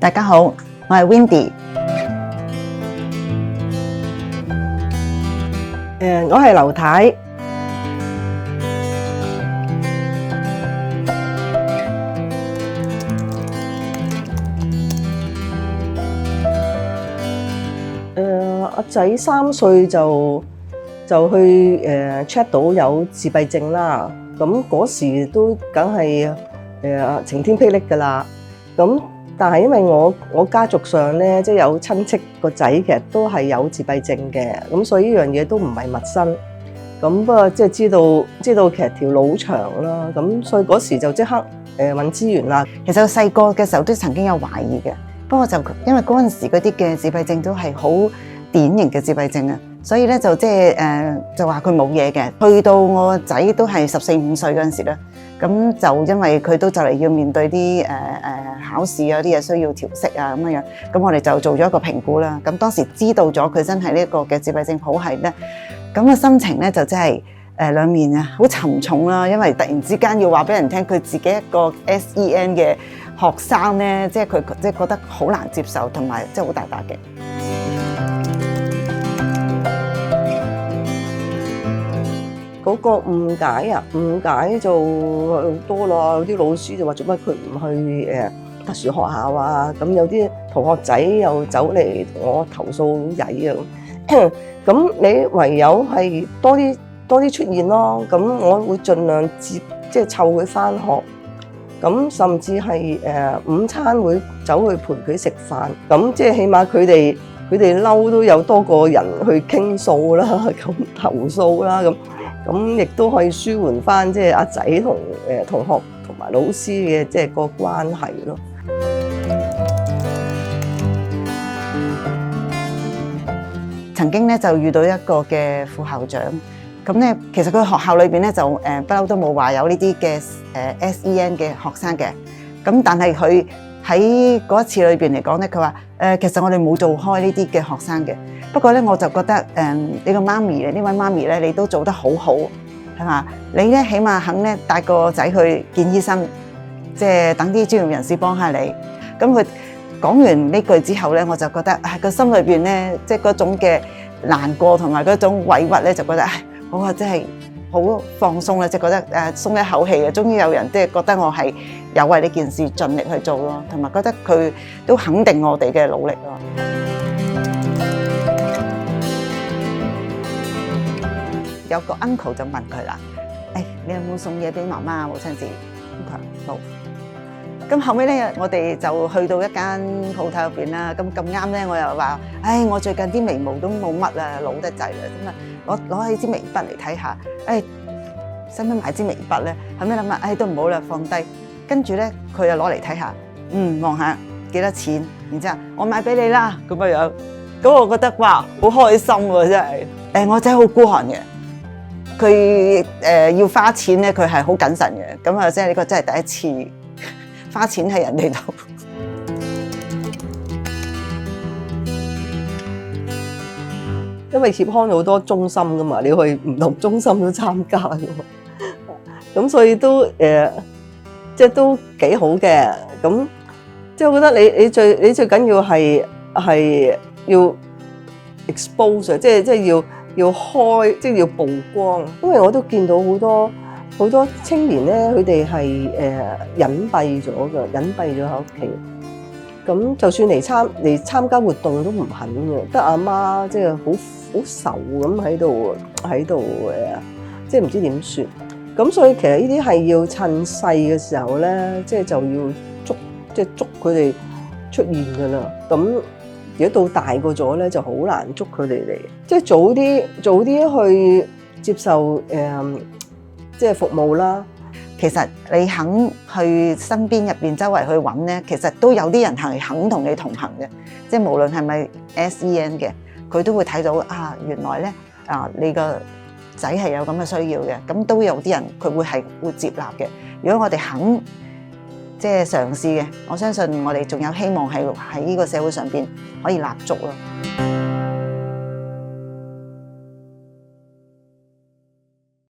大家好，我係 Windy。我係劉太。阿仔3歲就去check 到有自閉症啦。咁嗰時都梗係晴天霹靂㗎啦。咁但係因為我家族上咧，即係有親戚個仔其實都係有自閉症嘅，咁所以呢樣嘢都唔係陌生。咁不過即係知道其實條路長啦，咁所以嗰時就即刻揾資源啦。其實我細個嘅時候都曾經有懷疑嘅，不過就因為嗰陣時嗰啲嘅自閉症都係好典型嘅自閉症啊，所以咧就即係就話佢冇嘢嘅。去到我仔都係14、15歲嗰陣時咧，咁就因為佢都就嚟要面對啲考試啊啲嘢需要調適啊咁樣，咁我哋就做咗一個評估啦。咁當時知道咗佢真係呢個嘅自閉症譜系咧，咁嘅心情咧就真係兩面啊，好沉重啦。因為突然之間要話俾人聽佢自己一個 SEN 嘅學生咧，即係佢即係覺得好難接受，同埋即係好大打擊。嗰個誤解就好多啦。有啲老師就話做乜佢唔去特殊學校啊？咁有啲同學仔又走嚟同我投訴曳啊咁。咁你唯有係多啲出現咯。咁我會盡量即係湊佢返學。咁甚至係午餐會走去陪佢食飯。咁即係起碼佢哋嬲都有多個人去傾訴啦，咁投訴啦咁亦都可以舒緩翻即係阿仔同同學同埋老師嘅即係個關係咯。曾經咧就遇到一個嘅副校長，咁咧其實佢學校裏邊咧就不嬲都冇話有呢啲嘅SEN 嘅學生嘅，咁但係佢喺嗰一次裏邊嚟講咧，佢話其實我哋冇做開呢啲嘅學生嘅。不過咧，我就覺得你個媽咪咧，呢位媽咪咧，你都做得好好，係嘛？你咧起碼肯咧帶個仔去見醫生，即係等啲專業人士幫下你。咁佢講完呢句之後咧，我就覺得個心裏邊咧，即係嗰種嘅難過同埋嗰種委屈咧，就覺得好啊，真係好放鬆啦，即係覺得鬆一口氣嘅，終於有人即係覺得我係有為呢件事盡力去做咯，同埋覺得佢都肯定我哋嘅努力咯。有個 uncle 就問佢啦，你有冇送嘢俾媽媽母親節？咁佢話冇。咁後尾咧，我哋就去到一間鋪頭入邊啦。咁啱咧，我又話，我最近啲眉毛都冇乜啦，老得滯啦。咁啊，攞起支眉筆嚟睇下，使唔使買支眉筆咧？後尾諗下，都唔好啦，放低。跟住咧，佢又攞嚟睇下，望下幾多錢，然之後我買俾你啦，咁樣。咁我覺得哇，好開心喎，真係。我仔好孤寒嘅。佢要花錢咧，佢係好謹慎嘅。咁啊，即係呢個真係第一次花錢喺人哋度。因為協康有好多中心噶嘛，你去唔同中心都參加噶嘛。咁所以都即係都幾好嘅。咁即係我覺得你最緊要係要 expose， 即係要開，即係要曝光，因為我都見到好多青年咧，佢哋係隱蔽咗喺屋企。咁就算嚟參加活動都唔肯嘅，得阿媽即係好愁咁喺度即係唔知點算。咁所以其實呢啲係要趁細嘅時候咧，即係就要捉佢哋出現㗎啦。咁如果到大個咗咧，就好難捉佢哋嚟，即係早啲去接受即係服務啦。其實你肯去身邊入邊周圍去揾咧，其實都有啲人係肯同你同行嘅，即係無論係咪 SEN 嘅，佢都會睇到原來咧你個仔係有咁嘅需要嘅，咁都有啲人佢會接納嘅。如果我哋肯即係嘗試嘅，我相信我哋仲有希望喺呢個社會上邊可以立足咯。